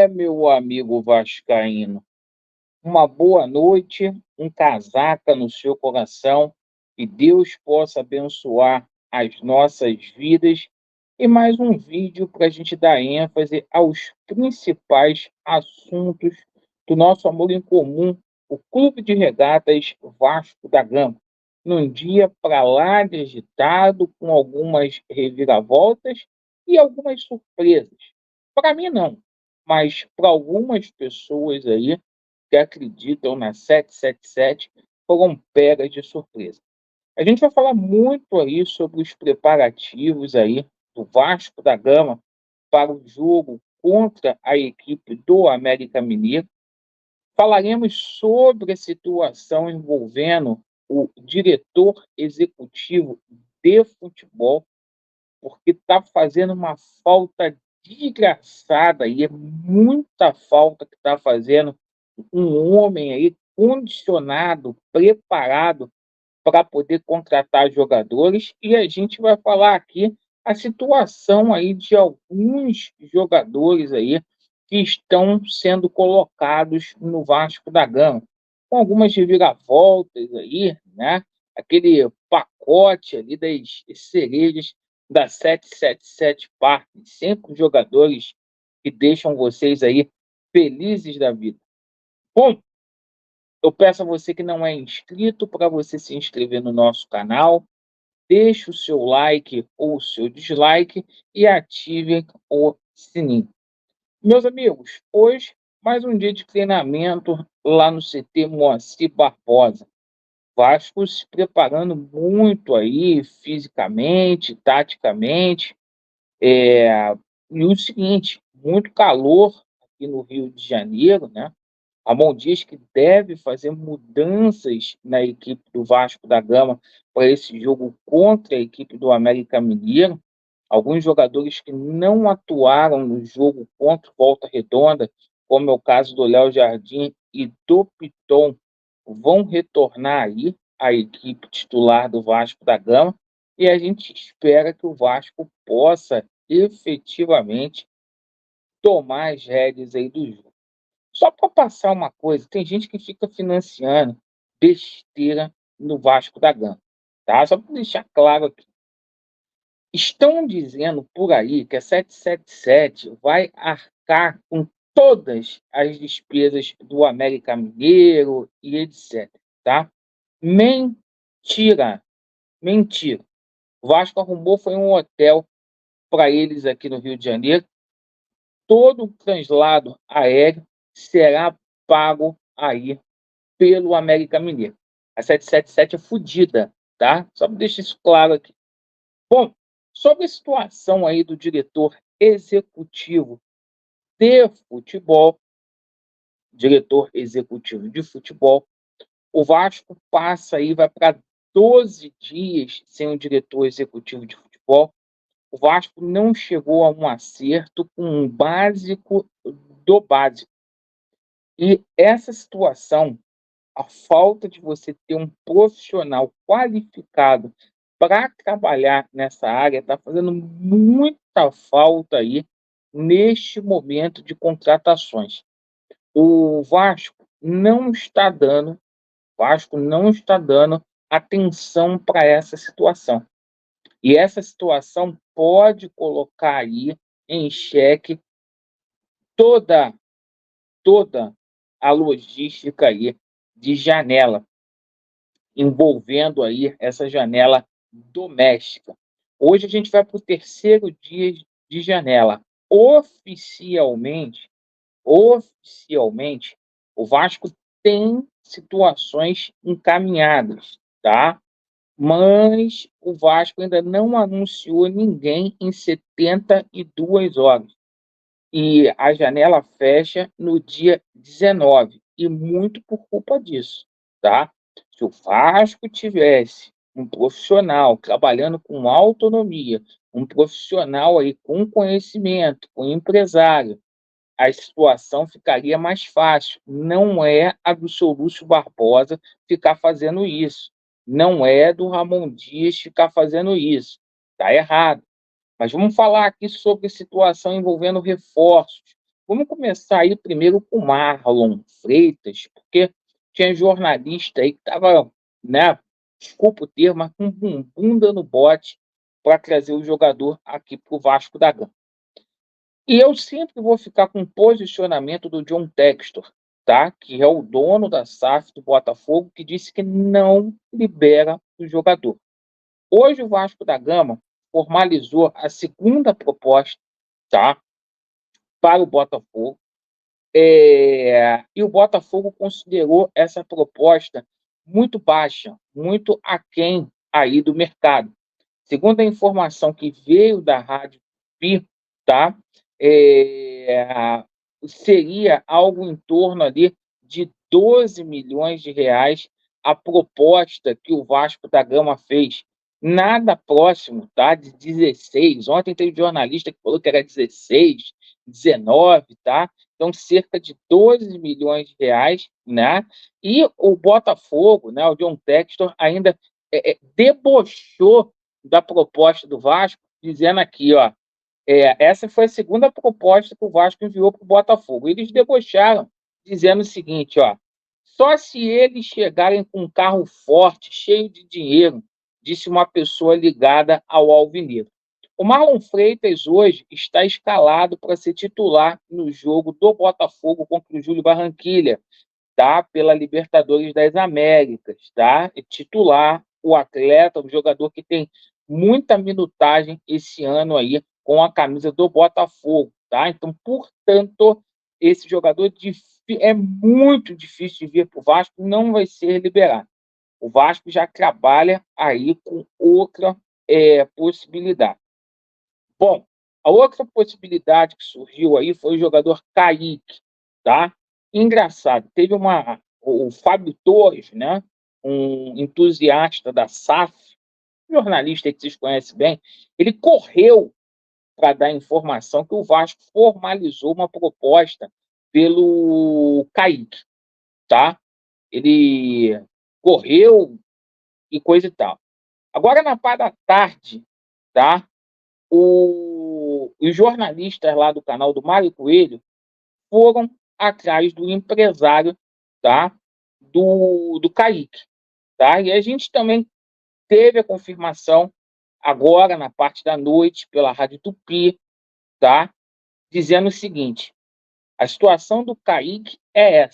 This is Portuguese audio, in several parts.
Meu amigo vascaíno, uma boa noite, um casaca no seu coração, e Deus possa abençoar as nossas vidas e mais um vídeo para a gente dar ênfase aos principais assuntos do nosso amor em comum, o Clube de Regatas Vasco da Gama. Num dia para lá de agitado, com algumas reviravoltas e algumas surpresas. Para mim, não, mas para algumas pessoas aí que acreditam na 777 foram pegas de surpresa. A gente vai falar muito aí sobre os preparativos aí do Vasco da Gama para o jogo contra a equipe do América Mineiro. Falaremos sobre a situação envolvendo o diretor executivo de futebol, porque está fazendo uma falta desgraçada e é muita falta que está fazendo um homem aí condicionado, preparado para poder contratar jogadores, e a gente vai falar aqui a situação aí de alguns jogadores aí que estão sendo colocados no Vasco da Gama, com algumas reviravoltas aí, né? Aquele pacote ali das cerejas da 777 Party, sempre jogadores que deixam vocês aí felizes da vida. Bom, eu peço a você que não é inscrito para você se inscrever no nosso canal, deixe o seu like ou o seu dislike e ative o sininho. Meus amigos, hoje mais um dia de treinamento lá no CT Moacir Barbosa. Vasco se preparando muito aí, fisicamente, taticamente. E o seguinte, muito calor aqui no Rio de Janeiro, né? Ramon diz que deve fazer mudanças na equipe do Vasco da Gama para esse jogo contra a equipe do América Mineiro. Alguns jogadores que não atuaram no jogo contra o Volta Redonda, como é o caso do Léo Jardim e do Piton, vão retornar aí à equipe titular do Vasco da Gama, e a gente espera que o Vasco possa efetivamente tomar as rédeas aí do jogo. Só para passar uma coisa, tem gente que fica financiando besteira no Vasco da Gama, tá? Só para deixar claro aqui. Estão dizendo por aí que a 777 vai arcar com todas as despesas do América Mineiro e etc, tá? Mentira, mentira. O Vasco arrumou foi um hotel para eles aqui no Rio de Janeiro. Todo o translado aéreo será pago aí pelo América Mineiro. A 777 é fodida, tá? Só para deixar isso claro aqui. Bom, sobre a situação aí do diretor executivo de futebol, diretor executivo de futebol, o Vasco passa aí, vai para 12 dias sem o diretor executivo de futebol. O Vasco não chegou a um acerto com um básico do básico. E essa situação, a falta de você ter um profissional qualificado para trabalhar nessa área, está fazendo muita falta aí neste momento de contratações. O Vasco não está dando atenção para essa situação. E essa situação pode colocar aí em xeque toda, toda a logística aí de janela, envolvendo aí essa janela doméstica. Hoje a gente vai para o terceiro dia de janela. Oficialmente, o Vasco tem situações encaminhadas, tá? Mas o Vasco ainda não anunciou ninguém em 72 horas. E a janela fecha no dia 19, e muito por culpa disso, tá? Se o Vasco tivesse um profissional trabalhando com autonomia, um profissional aí com conhecimento, com empresário, a situação ficaria mais fácil. Não é a do seu Lúcio Barbosa ficar fazendo isso. Não é do Ramon Dias ficar fazendo isso. Está errado. Mas vamos falar aqui sobre a situação envolvendo reforços, Vamos começar aí primeiro com o Marlon Freitas, porque tinha jornalista aí que estava, né, desculpa o termo, mas com bunda no bote para trazer o jogador aqui para o Vasco da Gama. E eu sempre vou ficar com o posicionamento do John Textor, tá? Que é o dono da SAF do Botafogo, que disse que não libera o jogador. Hoje o Vasco da Gama formalizou a segunda proposta, tá? Para o Botafogo. E o Botafogo considerou essa proposta muito baixa, muito aquém aí do mercado. Segundo a informação que veio da Rádio Tupi, tá? Seria algo em torno ali de 12 milhões de reais a proposta que o Vasco da Gama fez. Nada próximo, tá? De 16. Ontem teve jornalista que falou que era 16, 19, tá? Então, cerca de 12 milhões de reais, né? E o Botafogo, né? O John Textor ainda debochou da proposta do Vasco, dizendo aqui, ó, essa foi a segunda proposta que o Vasco enviou para o Botafogo. Eles debocharam, dizendo o seguinte, ó, só se eles chegarem com um carro forte, cheio de dinheiro, disse uma pessoa ligada ao Alvinegro. O Marlon Freitas hoje está escalado para ser titular no jogo do Botafogo contra o Júlio Barranquilla, tá? Pela Libertadores das Américas, tá? É titular, o atleta, o jogador que tem muita minutagem esse ano aí com a camisa do Botafogo, tá? Então, portanto, esse jogador é muito difícil de vir para o Vasco, não vai ser liberado. O Vasco já trabalha aí com outra possibilidade. Bom, a outra possibilidade que surgiu aí foi o jogador Kaique, tá? Engraçado, teve o Fábio Torres, né? Um entusiasta da SAF, jornalista que vocês conhecem bem, ele correu para dar informação que o Vasco formalizou uma proposta pelo Kaique, tá? Ele correu e coisa e tal. Agora, na parte da tarde, tá? Os jornalistas lá do canal do Mário Coelho foram atrás do empresário, tá? Do Kaique, tá? E a gente também teve a confirmação agora na parte da noite pela Rádio Tupi, tá? Dizendo o seguinte: a situação do Kaique é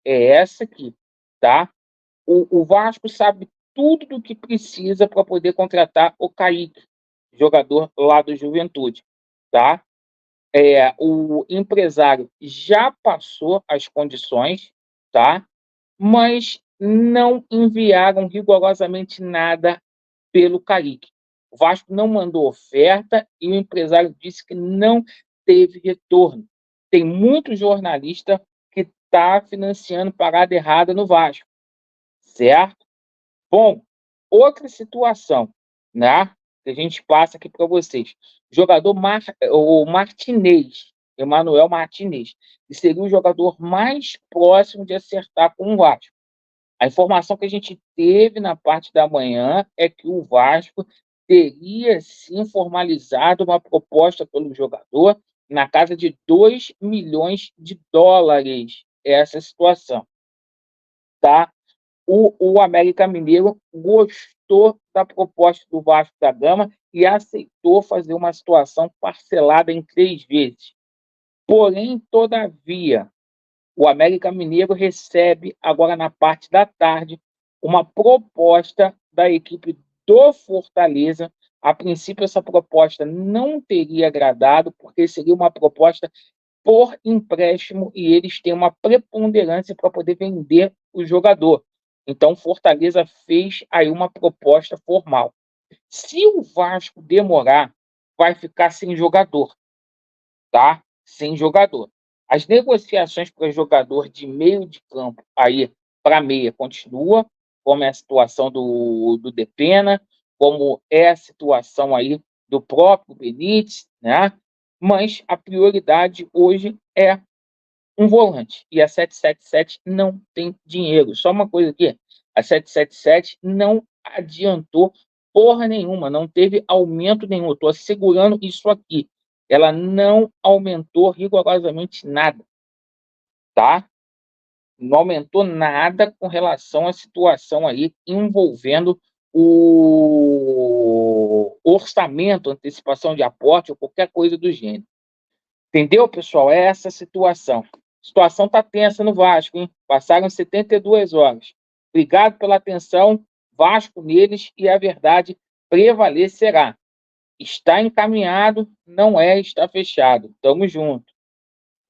essa aqui, tá? O Vasco sabe tudo do que precisa para poder contratar o Kaique, jogador lá do Juventude, tá? O empresário já passou as condições, tá? Mas não enviaram rigorosamente nada pelo Kaique. O Vasco não mandou oferta e o empresário disse que não teve retorno. Tem muito jornalista que está financiando parada errada no Vasco, certo? Bom, outra situação, né? Que a gente passa aqui para vocês. O Martinez, Emanuel Martinez, que seria o jogador mais próximo de acertar com o Vasco. A informação que a gente teve na parte da manhã é que o Vasco teria sim formalizado uma proposta pelo jogador na casa de 2 milhões de dólares. Essa situação, tá? O América Mineiro gostou da proposta do Vasco da Gama e aceitou fazer uma situação parcelada em 3 vezes. Porém, todavia, o América Mineiro recebe, agora na parte da tarde, uma proposta da equipe do Fortaleza. A princípio, essa proposta não teria agradado, porque seria uma proposta por empréstimo e eles têm uma preponderância para poder vender o jogador. Então, Fortaleza fez aí uma proposta formal. Se o Vasco demorar, vai ficar sem jogador, tá? Sem jogador. As negociações para jogador de meio de campo aí para meia continua, como é a situação do Depena, como é a situação aí do próprio Benítez, né? Mas a prioridade hoje é um volante. E a 777 não tem dinheiro. Só uma coisa aqui, a 777 não adiantou porra nenhuma, não teve aumento nenhum. Estou assegurando isso aqui. ela não aumentou rigorosamente nada, tá? Não aumentou nada com relação à situação aí envolvendo o orçamento, antecipação de aporte ou qualquer coisa do gênero. Entendeu, pessoal? É essa a situação. A situação está tensa no Vasco, hein? Passaram 72 horas. Obrigado pela atenção. Vasco neles e a verdade prevalecerá. Está encaminhado, não é, está fechado. Tamo junto.